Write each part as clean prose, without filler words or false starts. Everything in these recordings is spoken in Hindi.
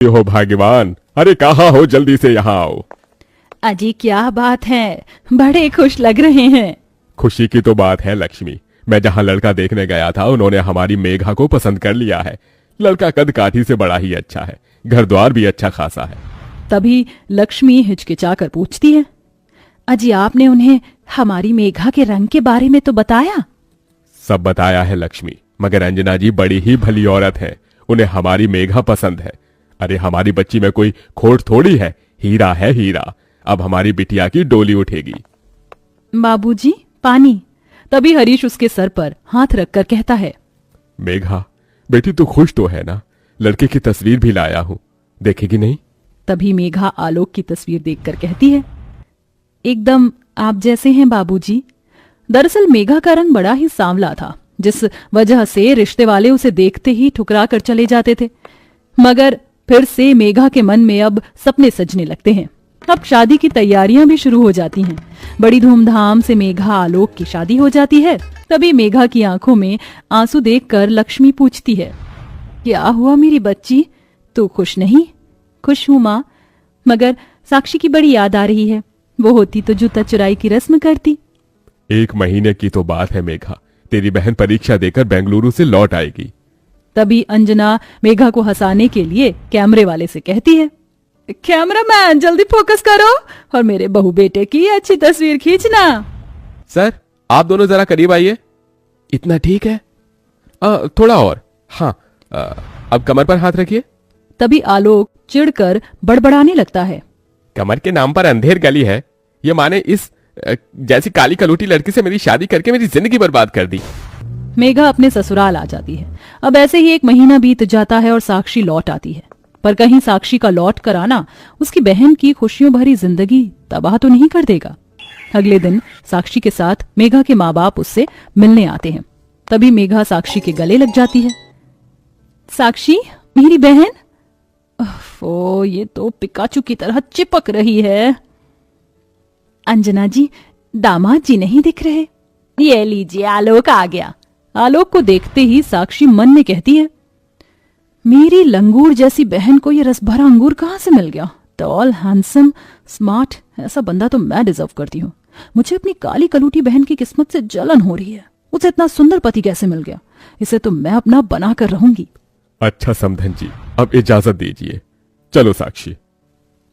हो भाग्यवान, अरे कहाँ हो, जल्दी से यहाँ आओ। अजी क्या बात है, बड़े खुश लग रहे हैं। खुशी की तो बात है लक्ष्मी, मैं जहाँ लड़का देखने गया था उन्होंने हमारी मेघा को पसंद कर लिया है। लड़का कद काठी से बड़ा ही अच्छा है, घर द्वार भी अच्छा खासा है। तभी लक्ष्मी हिचकिचा कर पूछती है, अजी आपने उन्हें हमारी मेघा के रंग के बारे में तो बताया? सब बताया है लक्ष्मी, मगर अंजना जी बड़ी ही भली औरत है, उन्हें हमारी मेघा पसंद है। अरे हमारी बच्ची में कोई खोट थोड़ी है, हीरा है हीरा। अब हमारी बिटिया की डोली उठेगी। बाबूजी पानी। तभी हरीश उसके सर पर हाथ रखकर कहता है, मेघा बेटी तू खुश तो है ना, लड़के की तस्वीर भी लाया हूं, देखेगी नहीं? तभी मेघा आलोक की तस्वीर देखकर कहती है, एकदम आप जैसे हैं बाबूजी। दरअसल मेघा का रंग बड़ा ही सांवला था, जिस वजह से रिश्ते वाले उसे देखते ही ठुकरा कर चले जाते थे। मगर फिर से मेघा के मन में अब सपने सजने लगते हैं। अब शादी की तैयारियां भी शुरू हो जाती हैं। बड़ी धूमधाम से मेघा आलोक की शादी हो जाती है। तभी मेघा की आंखों में आंसू देखकर लक्ष्मी पूछती है, क्या हुआ मेरी बच्ची, तू खुश नहीं? खुश हूं माँ, मगर साक्षी की बड़ी याद आ रही है। वो होती तो जूता चुराई की रस्म करती। 1 महीने की तो बात है मेघा, तेरी बहन परीक्षा देकर बेंगलुरु से लौट आएगी। तभी अंजना मेघा को हंसाने के लिए कैमरे वाले से कहती है, कैमरामैन जल्दी फोकस करो और मेरे बहू बेटे की अच्छी तस्वीर खींचना। सर आप दोनों जरा करीब आइए। इतना ठीक है? थोड़ा और। हाँ, अब कमर पर हाथ रखिए। तभी आलोक चिढ़कर बड़बड़ाने लगता है, कमर के नाम पर अंधेर गली है, ये माने इस जैसी काली कलूटी लड़की से मेरी शादी करके मेरी जिंदगी बर्बाद कर दी। मेघा अपने ससुराल आ जाती है। अब ऐसे ही 1 महीना बीत जाता है और साक्षी लौट आती है। पर कहीं साक्षी का लौट कर आना उसकी बहन की खुशियों भरी जिंदगी तबाह तो नहीं कर देगा। अगले दिन साक्षी के साथ मेघा के माँ बाप उससे मिलने आते हैं। तभी मेघा साक्षी के गले लग जाती है। साक्षी मेरी बहन। ओ ये तो पिकाचू की तरह चिपक रही है। अंजना जी, दामाद जी नहीं दिख रहे। ये लीजिए आलोक आ गया। आलोक को देखते ही साक्षी मन में कहती है, मेरी लंगूर जैसी बहन को ये रस भरा अंगूर कहाँ से मिल गया? टॉल, हैंडसम, स्मार्ट, ऐसा बंदा तो मैं डिजर्व करती हूँ। मुझे अपनी काली कलूटी बहन की किस्मत से जलन हो रही है। उसे इतना सुंदर पति कैसे मिल गया? इसे तो मैं अपना बना कर रहूंगी। अच्छा समधन जी, अब इजाजत दीजिए, चलो साक्षी।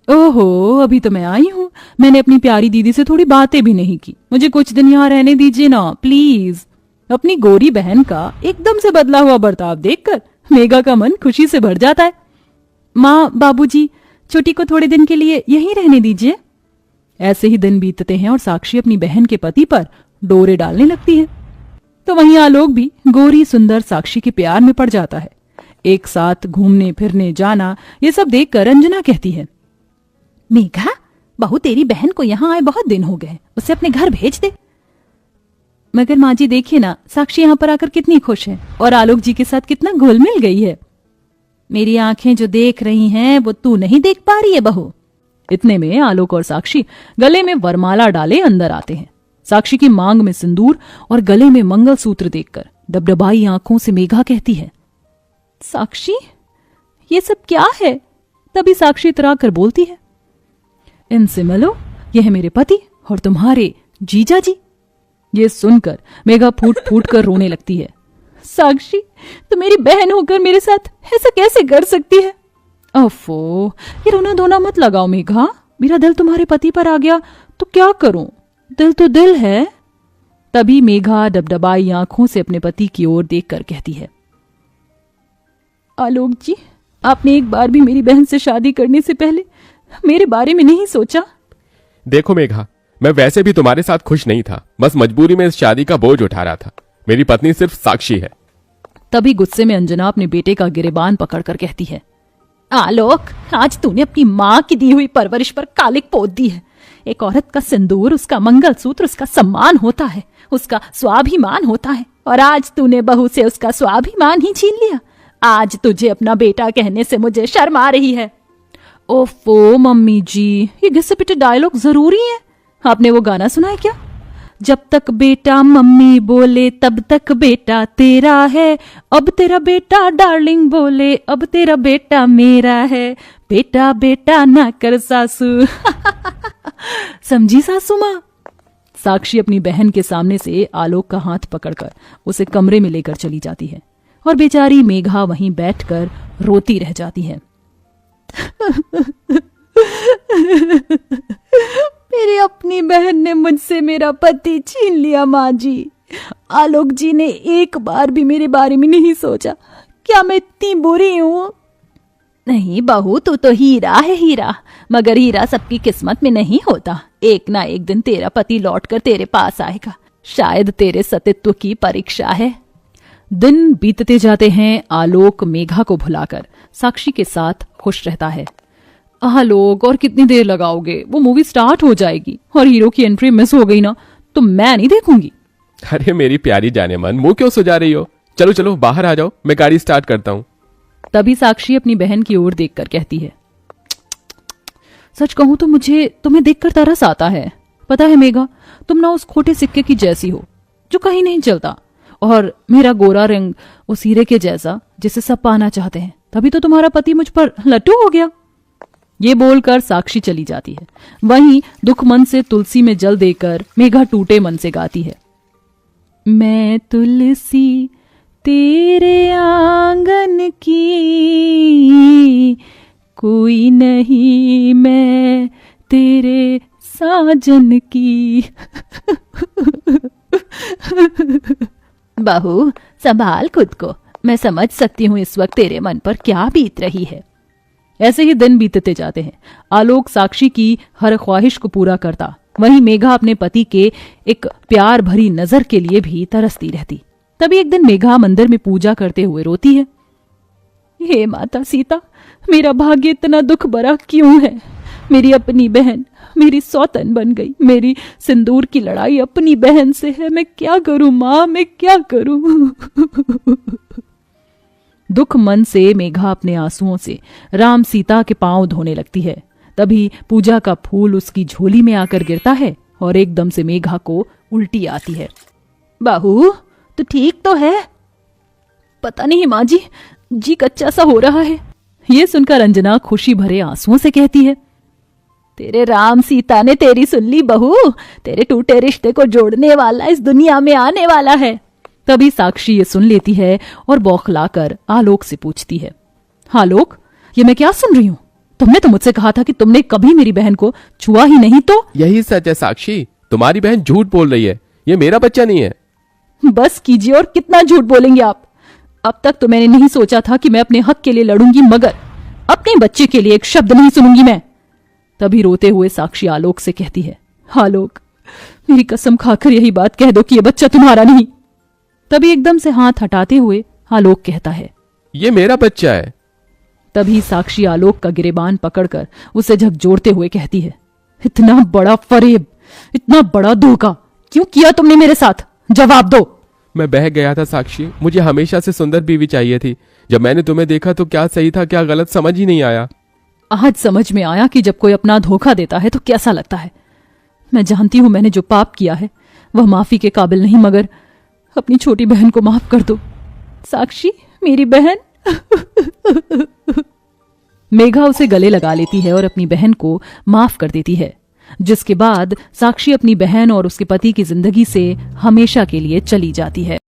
ओहो, अभी तो मैं आई हूँ। मैंने अपनी प्यारी दीदी से थोड़ी बातें भी नहीं की। मुझे कुछ दिन यहाँ रहने दीजिए ना प्लीज। अपनी गोरी बहन का एकदम से बदला हुआ बर्ताव देखकर मेघा का मन खुशी से भर जाता है। माँ, बाबूजी, छोटी को थोड़े दिन के लिए यहीं रहने दीजिए। ऐसे ही दिन बीतते हैं और साक्षी अपनी बहन के पति पर डोरे डालने लगती है। तो वहीं आलोक भी गोरी सुंदर साक्षी के प्यार में पड़ जाता है। एक साथ घूमने फिरने जाना, ये सब देखकर अंजना कहती है, मेघा बहू तेरी बहन को यहाँ आए बहुत दिन हो गए, उसे अपने घर भेज दे। मगर माँ जी देखिए ना, साक्षी यहाँ पर आकर कितनी खुश है और आलोक जी के साथ कितना घुल मिल गई है। मेरी आंखें जो देख रही हैं वो तू नहीं देख पा रही है बहू। इतने में आलोक और साक्षी गले में वरमाला डाले अंदर आते हैं। साक्षी की मांग में सिंदूर और गले में मंगलसूत्र देखकर डबडबाई आंखों से मेघा कहती है, साक्षी ये सब क्या है? तभी साक्षी इतरा कर बोलती है, इनसे मिलो, यह है मेरे पति और तुम्हारे जीजा जी। ये सुनकर मेघा फूट फूट कर रोने लगती है। साक्षी तो मेरी बहन होकर मेरे साथ ऐसा कैसे कर सकती है? ओफो, ये रोना धोना मत लगाओ मेघा। मेरा दिल तुम्हारे पति पर आ गया तो क्या करूं? दिल तो दिल है। तभी मेघा डबडबाई आंखों से अपने पति की ओर देखकर कहती है, आलोक जी, आपने एक बार भी मेरी बहन से शादी करने से पहले मेरे बारे में नहीं सोचा? देखो मेघा, मैं वैसे भी तुम्हारे साथ खुश नहीं था, बस मजबूरी में इस शादी का बोझ उठा रहा था। मेरी पत्नी सिर्फ साक्षी है। तभी गुस्से में अंजना अपने बेटे का गिरेबान पकड़कर कहती है, आलोक, आज तूने अपनी माँ की दी हुई परवरिश पर कालिक पोत दी है। एक औरत का सिंदूर, उसका मंगलसूत्र उसका सम्मान होता है, उसका स्वाभिमान होता है, और आज तूने बहू से उसका स्वाभिमान ही छीन लिया। आज तुझे अपना बेटा कहने से मुझे शर्म आ रही है। ओफो मम्मी जी, ये घिसे पिटे डायलॉग जरूरी है? आपने वो गाना सुना है क्या? जब तक बेटा मम्मी बोले तब तक बेटा तेरा है, अब तेरा बेटा डार्लिंग बोले अब तेरा बेटा मेरा है, बेटा बेटा ना कर सासू। समझी सासू माँ? साक्षी अपनी बहन के सामने से आलोक का हाथ पकड़कर उसे कमरे में लेकर चली जाती है और बेचारी मेघा वहीं बैठकर रोती रह जाती है। मेरी अपनी बहन ने मुझसे मेरा पति छीन लिया माँ जी। आलोक जी ने एक बार भी मेरे बारे में नहीं सोचा। क्या मैं इतनी बुरी हूँ? नहीं बहू, तू तो हीरा है हीरा, मगर हीरा सबकी किस्मत में नहीं होता। एक ना एक दिन तेरा पति लौटकर तेरे पास आएगा, शायद तेरे सतीत्व की परीक्षा है। दिन बीतते जाते हैं। आलोक मेघा को भुलाकर साक्षी के साथ खुश रहता है। आलोक, और कितनी देर लगाओगे? वो मूवी स्टार्ट हो जाएगी और हीरो की एंट्री मिस हो गई ना तो मैं नहीं देखूंगी। अरे मेरी प्यारी जाने मन, मुंह क्यों सुजा रही हो? चलो चलो बाहर आ जाओ, मैं गाड़ी स्टार्ट करता हूँ। तभी साक्षी अपनी बहन की ओर देखकर कहती है, सच कहूं तो मुझे तुम्हें देखकर तरस आता है। पता है मेघा, तुम ना उस खोटे सिक्के की जैसी हो जो कहीं नहीं चलता, और मेरा गोरा रंग उस हीरे के जैसा जिसे सब पाना चाहते हैं। तभी तो तुम्हारा पति मुझ पर लट्टू हो गया। ये बोलकर साक्षी चली जाती है। वहीं दुख मन से तुलसी में जल देकर मेघा टूटे मन से गाती है, मैं तुलसी तेरे आंगन की, कोई नहीं मैं तेरे साजन की। बहू संभाल खुद को, मैं समझ सकती हूँ इस वक्त तेरे मन पर क्या बीत रही है। ऐसे ही दिन बीतते जाते हैं। आलोक साक्षी की हर ख्वाहिश को पूरा करता, वहीं मेघा अपने पति के एक प्यार भरी नजर के लिए भी तरसती रहती। तभी एक दिन मेघा मंदिर में पूजा करते हुए रोती है, हे माता सीता, मेरा भाग्य इतना दुख भरा क्यों है? मेरी अपनी बहन मेरी सौतन बन गई। मेरी सिंदूर की लड़ाई अपनी बहन से है। मैं क्या करूं माँ, मैं क्या करूं? दुख मन से मेघा अपने आंसुओं से राम सीता के पांव धोने लगती है। तभी पूजा का फूल उसकी झोली में आकर गिरता है और एकदम से मेघा को उल्टी आती है। बहू तो ठीक तो है? पता नहीं माँ जी कच्चा सा हो रहा है। ये सुनकर अंजना खुशी भरे आंसुओं से कहती है, तेरे राम सीता ने तेरी सुन ली बहू, तेरे टूटे रिश्ते को जोड़ने वाला इस दुनिया में आने वाला है। तभी साक्षी ये सुन लेती है और बौखलाकर आलोक से पूछती है, आलोक ये मैं क्या सुन रही हूँ? तुमने तो मुझसे कहा था कि तुमने कभी मेरी बहन को छुआ ही नहीं। तो यही सच है साक्षी, तुम्हारी बहन झूठ बोल रही है, ये मेरा बच्चा नहीं है। बस कीजिए, और कितना झूठ बोलेंगे आप? अब तक तो मैंने नहीं सोचा था कि मैं अपने हक के लिए लड़ूंगी, मगर अपने बच्चे के लिए एक शब्द नहीं सुनूंगी मैं। तभी रोते हुए साक्षी आलोक से कहती है, आलोक मेरी कसम खाकर यही बात कह दो कि ये बच्चा तुम्हारा नहीं। तभी एकदम से हाथ हटाते हुए आलोक कहता है, ये मेरा बच्चा है। तभी साक्षी आलोक का गिरेबान पकड़कर उसे झकझोरते हुए कहती है, इतना बड़ा फरेब, इतना बड़ा धोखा क्यों किया तुमने मेरे साथ? जवाब दो। मैं बह गया था साक्षी, मुझे हमेशा से सुंदर बीवी चाहिए थी। जब मैंने तुम्हें देखा तो क्या सही था क्या गलत समझ ही नहीं आया। आज समझ में आया कि जब कोई अपना धोखा देता है तो कैसा लगता है। मैं जानती हूं मैंने जो पाप किया है वह माफी के काबिल नहीं, मगर अपनी छोटी बहन को माफ कर दो। साक्षी मेरी बहन। मेघा उसे गले लगा लेती है और अपनी बहन को माफ कर देती है, जिसके बाद साक्षी अपनी बहन और उसके पति की जिंदगी से हमेशा के लिए चली जाती है।